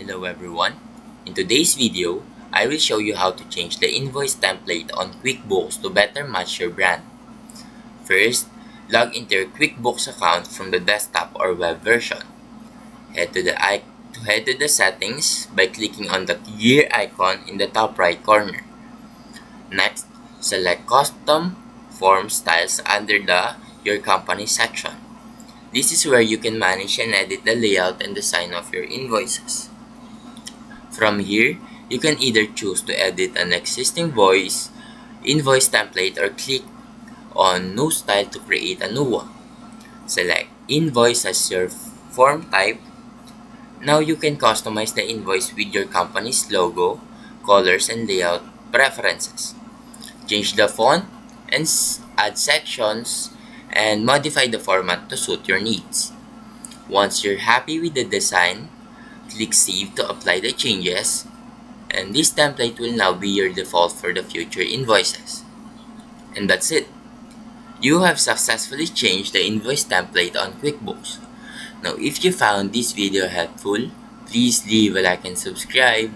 Hello everyone. In today's video, I will show you how to change the invoice template on QuickBooks to better match your brand. First, log into your QuickBooks account from the desktop or web version. Head to the settings by clicking on the gear icon in the top right corner. Next, select Custom Form Styles under the Your Company section. This is where you can manage and edit the layout and design of your invoices. From here, you can either choose to edit an existing invoice template or click on New Style to create a new one. Select Invoice as your form type. Now you can customize the invoice with your company's logo, colors, and layout preferences. Change the font and add sections and modify the format to suit your needs. Once you're happy with the design, click Save to apply the changes, and this template will now be your default for the future invoices. And that's it. You have successfully changed the invoice template on QuickBooks. Now if you found this video helpful, please leave a like and subscribe.